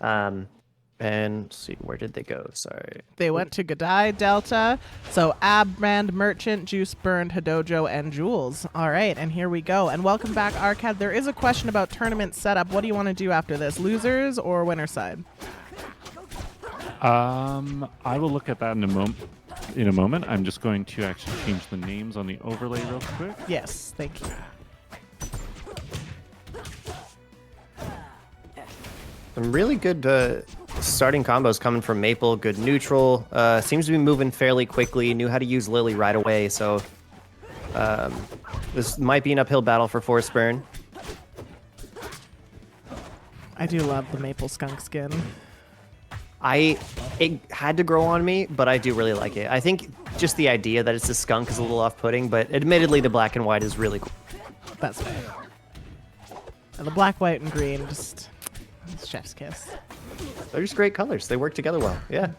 And let's see, where did they go? Sorry. They went to Godai, Delta. So Abn3zer, Merchant, Juice Burned, Hidojo, and Jules. All right, and here we go. And welcome back, Arcad. There is a question about tournament setup. What do you want to do after this? Losers or winner side? I will look at that in a moment. I'm just going to actually change the names on the overlay real quick. Yes, thank you. Some really good starting combos coming from Maple. Good neutral. Seems to be moving fairly quickly. Knew how to use Lily right away, so this might be an uphill battle for Force Burn. I do love the maple skunk skin. It had to grow on me, but I do really like it. I think just the idea that it's a skunk is a little off-putting, but admittedly the black and white is really cool. That's fair. And the black, white, and green, just it's chef's kiss. They're just great colors. They work together well. Yeah.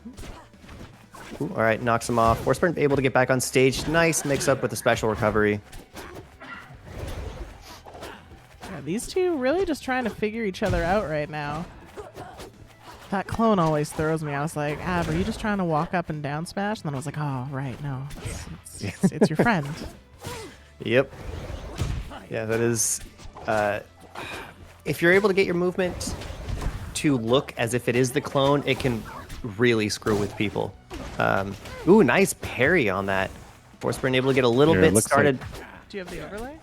Ooh, all right, knocks him off. Force Burn able to get back on stage. Nice mix up with a special recovery. Yeah, these two really just trying to figure each other out right now. That clone always throws me. I was like, Ab, are you just trying to walk up and down smash? And then I was like, oh, right, no. It's your friend. Yep. Yeah, that is... if you're able to get your movement to look as if it is the clone, it can really screw with people. Ooh, nice parry on that. Force Burn able to get a little bit started. Do you have the overlay?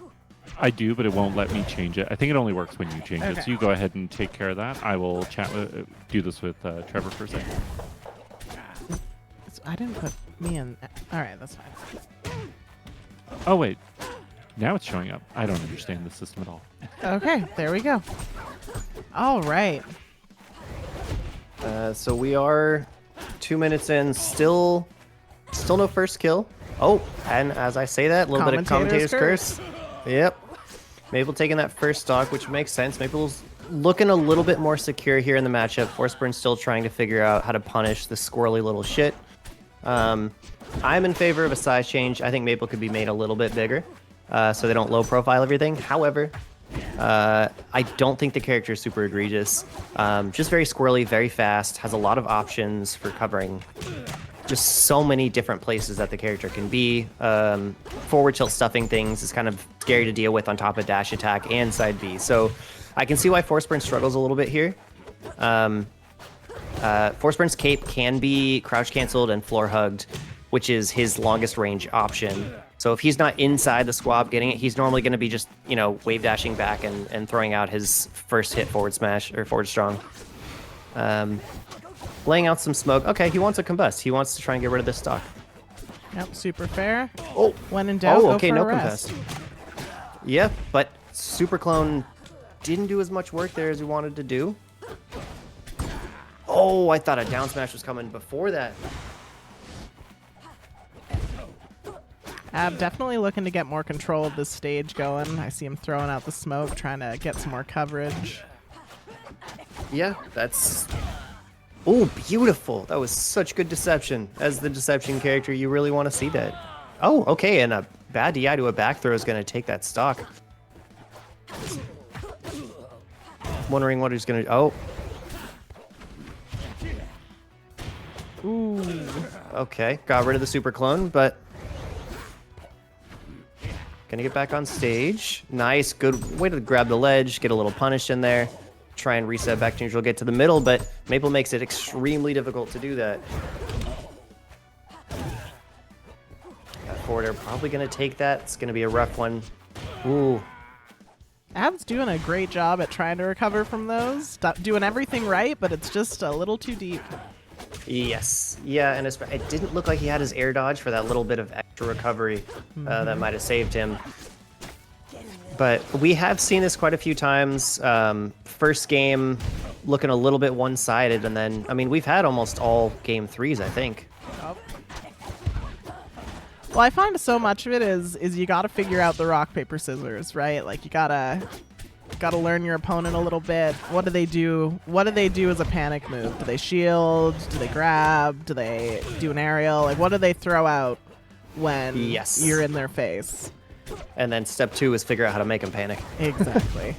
I do, but it won't let me change it. I think it only works when you change it. So you go ahead and take care of that. I will do this with Trevor for a second. I didn't put me in. All right, that's fine. Oh, wait. Now it's showing up. I don't understand the system at all. Okay, there we go. All right. So we are 2 minutes in. Still no first kill. Oh, and as I say that, a little bit of Commentator's Curse. Yep. Maple taking that first stock, which makes sense. Maple's looking a little bit more secure here in the matchup. Force Burn's still trying to figure out how to punish the squirrely little shit. I'm in favor of a size change. I think Maple could be made a little bit bigger, so they don't low profile everything. However, I don't think the character is super egregious. Just very squirrely, very fast, has a lot of options for covering just so many different places that the character can be. Forward tilt stuffing things is kind of scary to deal with on top of dash attack and side B. So I can see why Force Burn struggles a little bit here. Force Burn's cape can be crouch canceled and floor hugged, which is his longest range option. So if he's not inside the squab getting it, he's normally going to be just, you know, wave dashing back and throwing out his first hit forward smash or forward strong. Laying out some smoke. Okay, he wants a combust. He wants to try and get rid of this stock. Yep, super fair. Oh, when in doubt, okay, go for no a rest. combust. Yeah, but Super Clone didn't do as much work there as he wanted to do. Oh, I thought a down smash was coming before that. Ab definitely looking to get more control of this stage going. I see him throwing out the smoke, trying to get some more coverage. Yeah, that's... Oh, beautiful. That was such good deception. As the deception character, you really want to see that. Oh, okay, and a bad DI to a back throw is going to take that stock. Wondering what he's going to... Oh. Ooh. Okay, got rid of the super clone, but... Gonna get back on stage. Nice, good way to grab the ledge, get a little punish in there. Try and reset back to neutral, get to the middle, but Maple makes it extremely difficult to do that. Forward air probably going to take that. It's going to be a rough one. Ooh. Ab's doing a great job at trying to recover from those. Doing everything right, but it's just a little too deep. Yes. Yeah, and it didn't look like he had his air dodge for that little bit of extra recovery that might have saved him. But we have seen this quite a few times. First game looking a little bit one-sided, and then, I mean, we've had almost all game threes, I think. Oh. Well, I find so much of it is you got to figure out the rock, paper, scissors, right? Like, you gotta learn your opponent a little bit. What do they do? What do they do as a panic move? Do they shield? Do they grab? Do they do an aerial? Like, what do they throw out when you're in their face? And then step two is figure out how to make them panic. Exactly.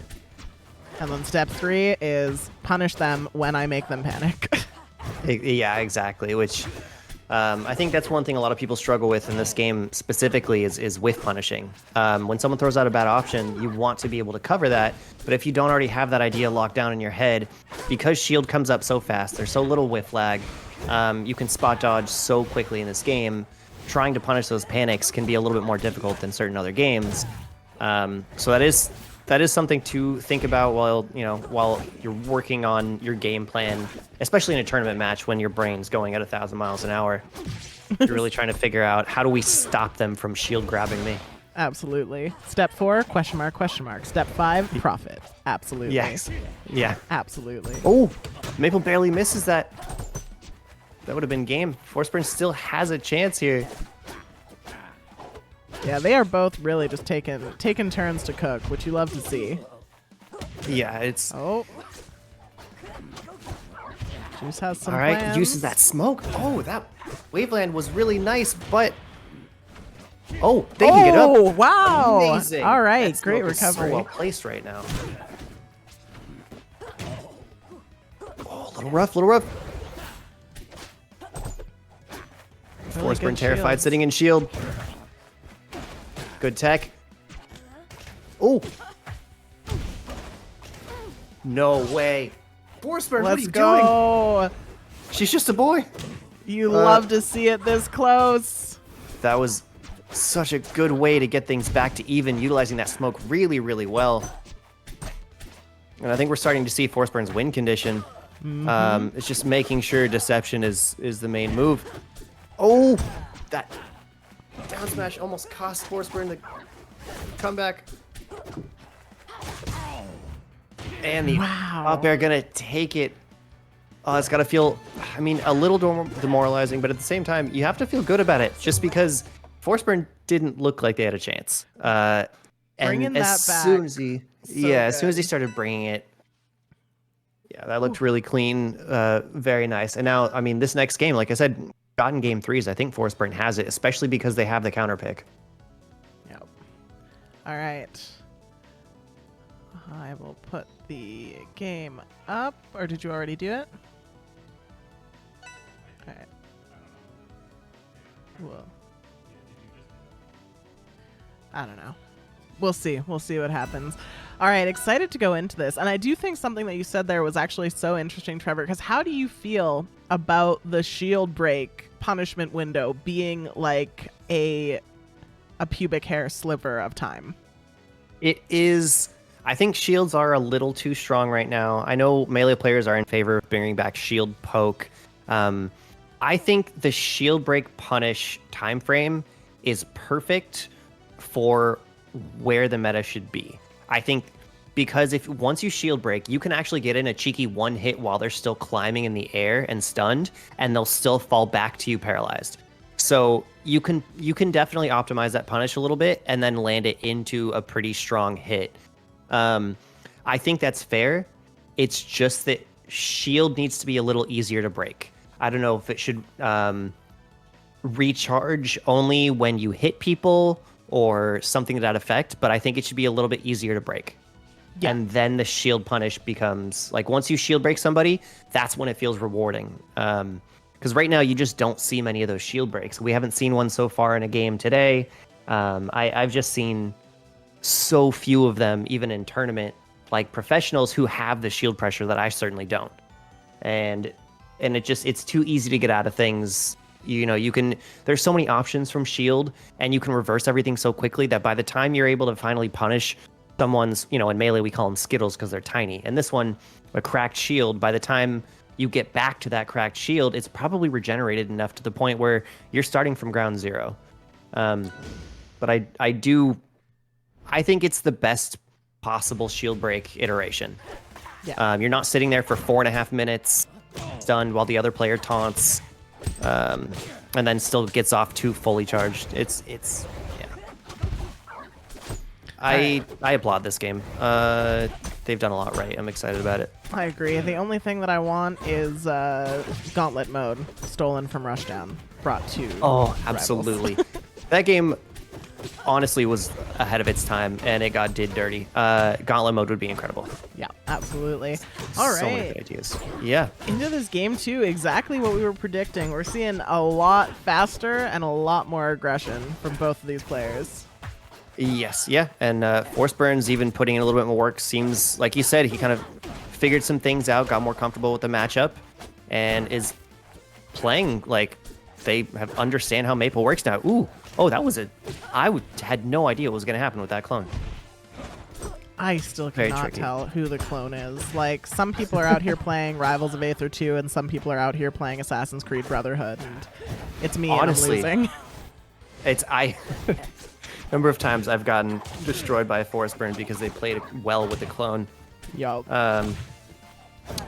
And then step 3 is punish them when I make them panic. Yeah, exactly. Which I think that's one thing a lot of people struggle with in this game specifically is with punishing. When someone throws out a bad option, you want to be able to cover that. But if you don't already have that idea locked down in your head, because shield comes up so fast, there's so little whiff lag, you can spot dodge so quickly in this game. Trying to punish those panics can be a little bit more difficult than certain other games. So that is something to think about while you're working on your game plan, especially in a tournament match when your brain's going at 1,000 miles an hour. You're really trying to figure out, how do we stop them from shield grabbing me? Absolutely. Step 4, question mark, question mark. Step 5, profit. Absolutely. Yes. Yeah. Absolutely. Oh, Maple barely misses that. That would have been game. Forceburn still has a chance here. Yeah, they are both really just taking turns to cook, which you love to see. Yeah, it's... Oh. Juice has some all right, plans. uses that smoke. Oh, that Waveland was really nice, but... Oh, they can get up. Oh, wow. Amazing. All right, That great smoke is recovery. so well placed right now. Oh, a little rough, little rough. Really Forceburn good terrified, shields. sitting in shield. Good tech. Oh. No way. Forceburn, what are Let's you doing? go. She's just a boy. You love to see it this close. That was such a good way to get things back to even, utilizing that smoke really, really well. And I think we're starting to see Forceburn's win condition. It's just making sure deception is the main move. Oh, that down smash almost cost Forceburn the comeback. And the Wow. up air gonna take it. Oh, it's gotta feel, I mean, a little demoralizing, but at the same time, you have to feel good about it, just because Forceburn didn't look like they had a chance. And Bringing as that soon back, as he, so as soon as he good. started bringing it, yeah, that looked really clean, very nice. And now, I mean, this next game, like I said, gotten game 3s, I think Forceburn has it, especially because they have the counter pick. Yep. All right. I will put the game up. Or did you already do it? All right. Whoa. I don't know. We'll see. We'll see what happens. All right, excited to go into this. And I do think something that you said there was actually so interesting, Trevor, because how do you feel about the shield break punishment window being like a pubic hair sliver of time? It is, I think shields are a little too strong right now. I know melee players are in favor of bringing back shield poke. I think the shield break punish time frame is perfect for where the meta should be. I think because once you shield break, you can actually get in a cheeky one hit while they're still climbing in the air and stunned, and they'll still fall back to you paralyzed. So you can definitely optimize that punish a little bit and then land it into a pretty strong hit. I think that's fair. It's just that shield needs to be a little easier to break. I don't know if it should recharge only when you hit people or something to that effect, but I think it should be a little bit easier to break. Yeah. And then the shield punish becomes, like, once you shield break somebody, that's when it feels rewarding. Because right now you just don't see many of those shield breaks. We haven't seen one so far in a game today. I've just seen so few of them, even in tournament, like professionals who have the shield pressure that I certainly don't. And it's too easy to get out of things. There's so many options from shield, and you can reverse everything so quickly that by the time you're able to finally punish someone's, in melee we call them skittles because they're tiny. And this one, a cracked shield, by the time you get back to that cracked shield, it's probably regenerated enough to the point where you're starting from ground zero. But I think it's the best possible shield break iteration. Yeah. You're not sitting there for 4.5 minutes stunned while the other player taunts, and then still gets off 2 fully charged. It's yeah. I applaud this game. They've done a lot right. I'm excited about it. I agree. The only thing that I want is Gauntlet mode, stolen from Rushdown, brought to Oh, Rivals. absolutely. That game, honestly was ahead of its time, and it did dirty. Gauntlet mode would be incredible. Yeah, absolutely. All So many right. good ideas. Yeah. Into this game, too, exactly what we were predicting. We're seeing a lot faster and a lot more aggression from both of these players. Yes, yeah. And Forceburns even putting in a little bit more work. Seems, like you said, he kind of figured some things out, got more comfortable with the matchup, and is playing like they have understand how Maple works now. Ooh, oh, that was had no idea what was going to happen with that clone. I still Very cannot tricky. tell who the clone is. Like, some people are out here playing Rivals of Aether 2, and some people are out here playing Assassin's Creed Brotherhood, and it's me Honestly, and I'm losing. Number of times I've gotten destroyed by a Forceburn because they played well with the clone. Yo.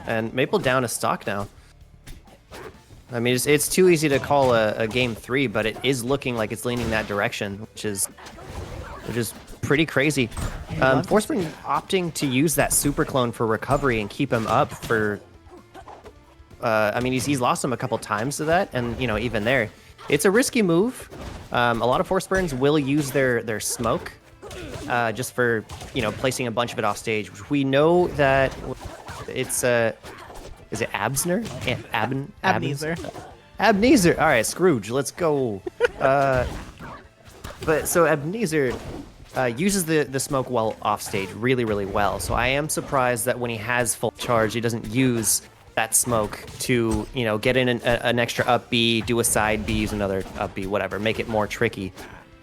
And Maple down a stock now. I mean, it's too easy to call a game 3, but it is looking like it's leaning that direction, which is pretty crazy. Forceburn opting to use that super clone for recovery and keep him up for. I mean, he's lost him a couple times to that, and you know, even there, it's a risky move. A lot of Forceburns will use their smoke just for, you know, placing a bunch of it off stage, which we know that it's is it Abn3zer? Abn3zer. Abn3zer. All right, Scrooge, let's go. But so Abn3zer uses the smoke well off stage really, really well. So I am surprised that when he has full charge, he doesn't use that smoke to, you know, get in an extra up B, do a side B, use another up B, whatever, make it more tricky.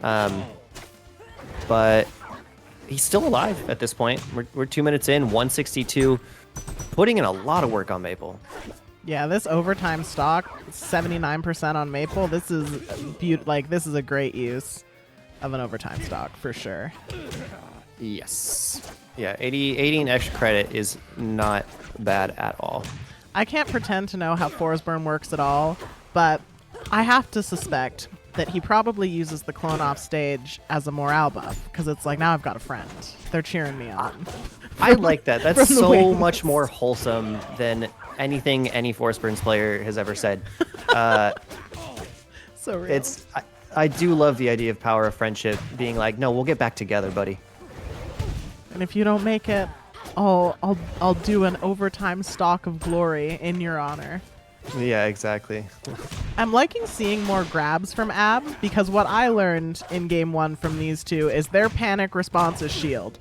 But he's still alive at this point. We're 2 minutes in, 162, putting in a lot of work on Maple. Yeah, this overtime stock, 79% on Maple. This is this is a great use of an overtime stock for sure. Yes. Yeah, 80 in extra credit is not bad at all. I can't pretend to know how Forceburn works at all, but I have to suspect that he probably uses the clone off stage as a morale buff, because it's like, now I've got a friend. They're cheering me on. I like that. That's from the so wings. much more wholesome than anything any Forceburns player has ever said. So real. I do love the idea of power of friendship being like, no, we'll get back together, buddy. And if you don't make it, I'll do an overtime stock of glory in your honor. Yeah, exactly. I'm liking seeing more grabs from Ab, because what I learned in game 1 from these two is their panic response is shield.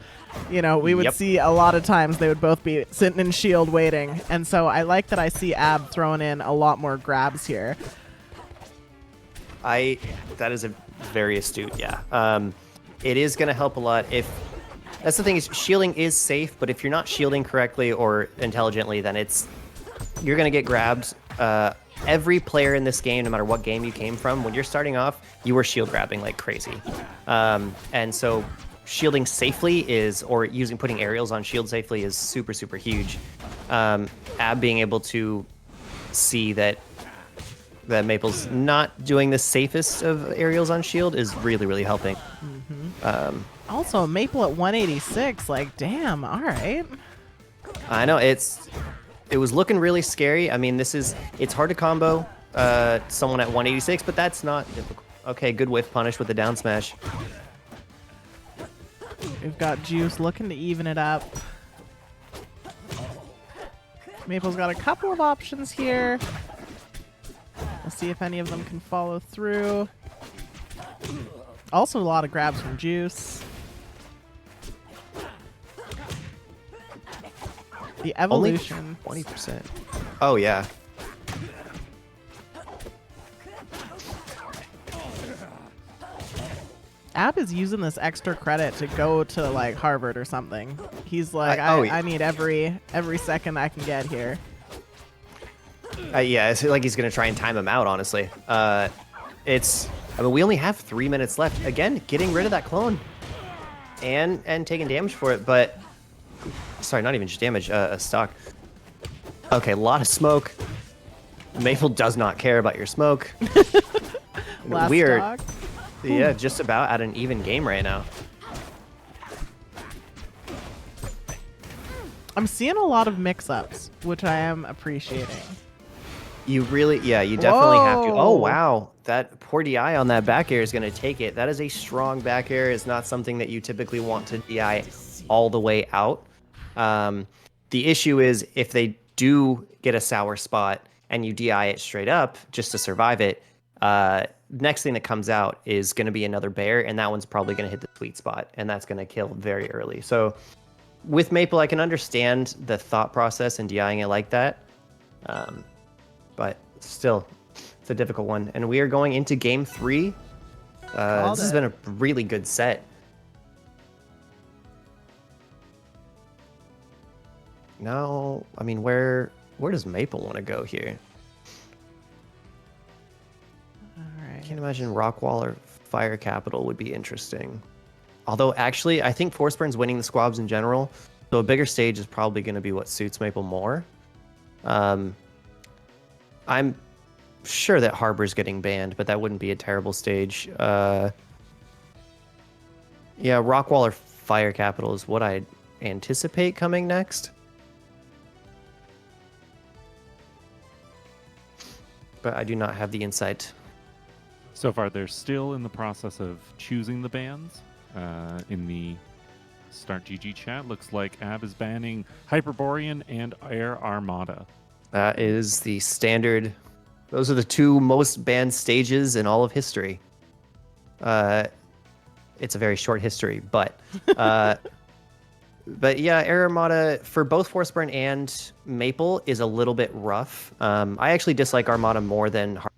You know, we would Yep. see a lot of times they would both be sitting in shield waiting, and so I like that I see Ab throwing in a lot more grabs here. That is a very astute, yeah. It is going to help a lot if. That's the thing, is shielding is safe, but if you're not shielding correctly or intelligently, then you're going to get grabbed. Every player in this game, no matter what game you came from, when you're starting off, you were shield grabbing like crazy. And so shielding safely putting aerials on shield safely is super, super huge. Ab being able to see that Maple's not doing the safest of aerials on shield is really, really helping. Also, Maple at 186, like, damn, all right. I know, it was looking really scary. I mean, it's hard to combo someone at 186, but that's not difficult. Okay, good whiff punish with the down smash. We've got Juice looking to even it up. Maple's got a couple of options here. We'll see if any of them can follow through. Also a lot of grabs from Juice. The evolution. Only 20%. Oh, yeah. Ab is using this extra credit to go to like Harvard or something. He's like, yeah. I need every second I can get here. Yeah, it's like he's gonna try and time him out. Honestly, I mean, we only have 3 minutes left. Again, getting rid of that clone, and taking damage for it. But sorry, not even just damage. A stock. Okay, a lot of smoke. Maple does not care about your smoke. Last Weird. stock. Yeah, just about at an even game right now. I'm seeing a lot of mix-ups, which I am appreciating. You really, yeah, you definitely have to. Oh, Whoa. wow. That poor DI on that back air is going to take it. That is a strong back air. It's not something that you typically want to DI all the way out. The issue is if they do get a sour spot and you DI it straight up just to survive it, next thing that comes out is going to be another bear, and that one's probably going to hit the sweet spot, and that's going to kill very early. So with Maple, I can understand the thought process in DIing it like that. But still, it's a difficult one. And we are going into game 3. This has been a really good set. Now, I mean, where does Maple want to go here? All right. I can't imagine Rockwall or Fire Capital would be interesting. Although, actually, I think Forceburn's winning the squabs in general, so a bigger stage is probably going to be what suits Maple more. I'm sure that Harbor's getting banned, but that wouldn't be a terrible stage. Yeah, Rockwall or Fire Capital is what I anticipate coming next. But I do not have the insight. So far, they're still in the process of choosing the bans. In the Start GG chat, looks like Ab is banning Hyperborean and Air Armada. That is the standard. Those are the 2 most banned stages in all of history. It's a very short history, but but yeah, Air Armada for both Forceburn and Maple is a little bit rough. I actually dislike Armada more than Harbor,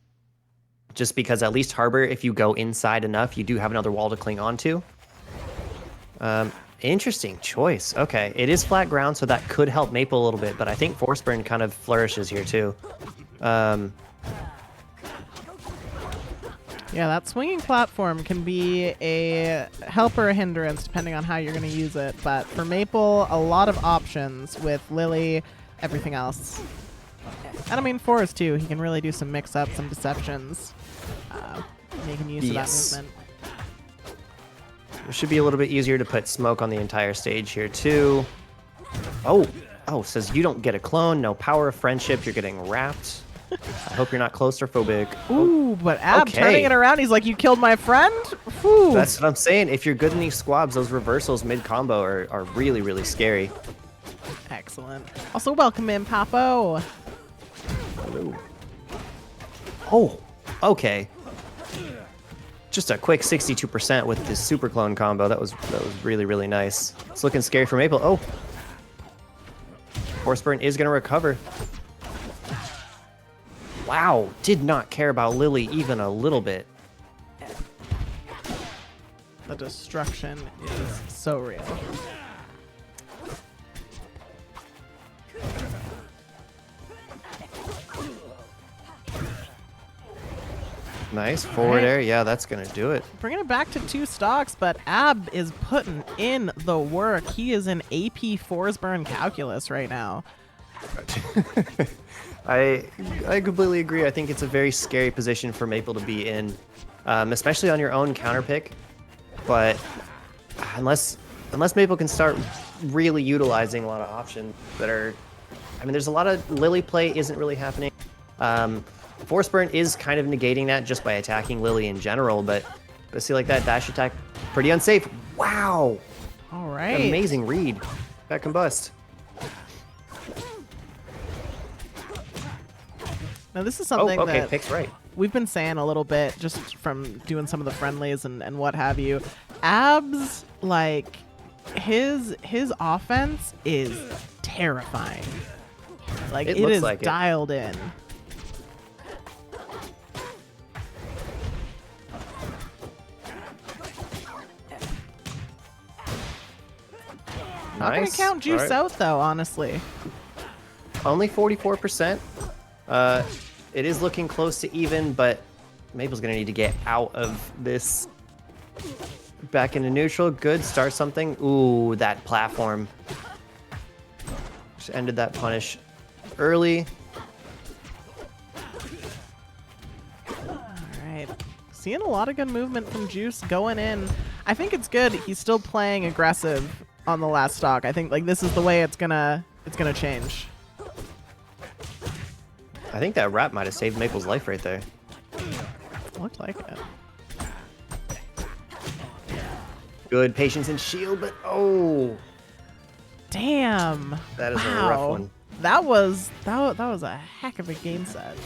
just because at least Harbor, if you go inside enough, you do have another wall to cling onto. Interesting choice. Okay, it is flat ground, so that could help Maple a little bit, but I think Forceburn kind of flourishes here too. Yeah, that swinging platform can be a help or a hindrance depending on how you're going to use it. But for Maple, a lot of options with Lily, everything else. And I mean, Forrest too. He can really do some mix-ups, some deceptions, making use of that movement. It should be a little bit easier to put smoke on the entire stage here too. Oh, says you don't get a clone. No power of friendship. You're getting wrapped. I hope you're not claustrophobic. Ooh, but Ab turning it around, he's like, you killed my friend? Whew. That's what I'm saying. If you're good in these squabs, those reversals mid-combo are really, really scary. Excellent. Also, welcome in, Papo. Hello. Oh, okay. Just a quick 62% with this super clone combo. That was really, really nice. It's looking scary for Maple. Oh. Forceburn is going to recover. Wow, did not care about Lily even a little bit. The destruction is so real. Nice forward air. Yeah, that's going to do it. Bringing it back to 2 stocks, but Ab is putting in the work. He is in AP Forceburn calculus right now. I completely agree. I think it's a very scary position for Maple to be in, especially on your own counter pick. But unless Maple can start really utilizing a lot of options that are, I mean, there's a lot of Lily play isn't really happening. Forceburn is kind of negating that just by attacking Lily in general, but see, like that dash attack, pretty unsafe. Wow. All right. Amazing read. That combust. Now this is something that Pick's right. we've been saying a little bit just from doing some of the friendlies and what have you. Ab's, like, his offense is terrifying. Like, it is like dialed in. Not going to count Juice out, though, honestly. Only 44%. It is looking close to even, but Maple's going to need to get out of this. Back into neutral. Good. Start something. Ooh, that platform. Just ended that punish early. All right. Seeing a lot of good movement from Juice going in. I think it's good. He's still playing aggressive on the last stock. I think like this is the way it's gonna change. I think that wrap might have saved Maple's life right there. Looked like it. Good patience and shield, but oh, Damn. that is wow. a rough one. That was a heck of a game set.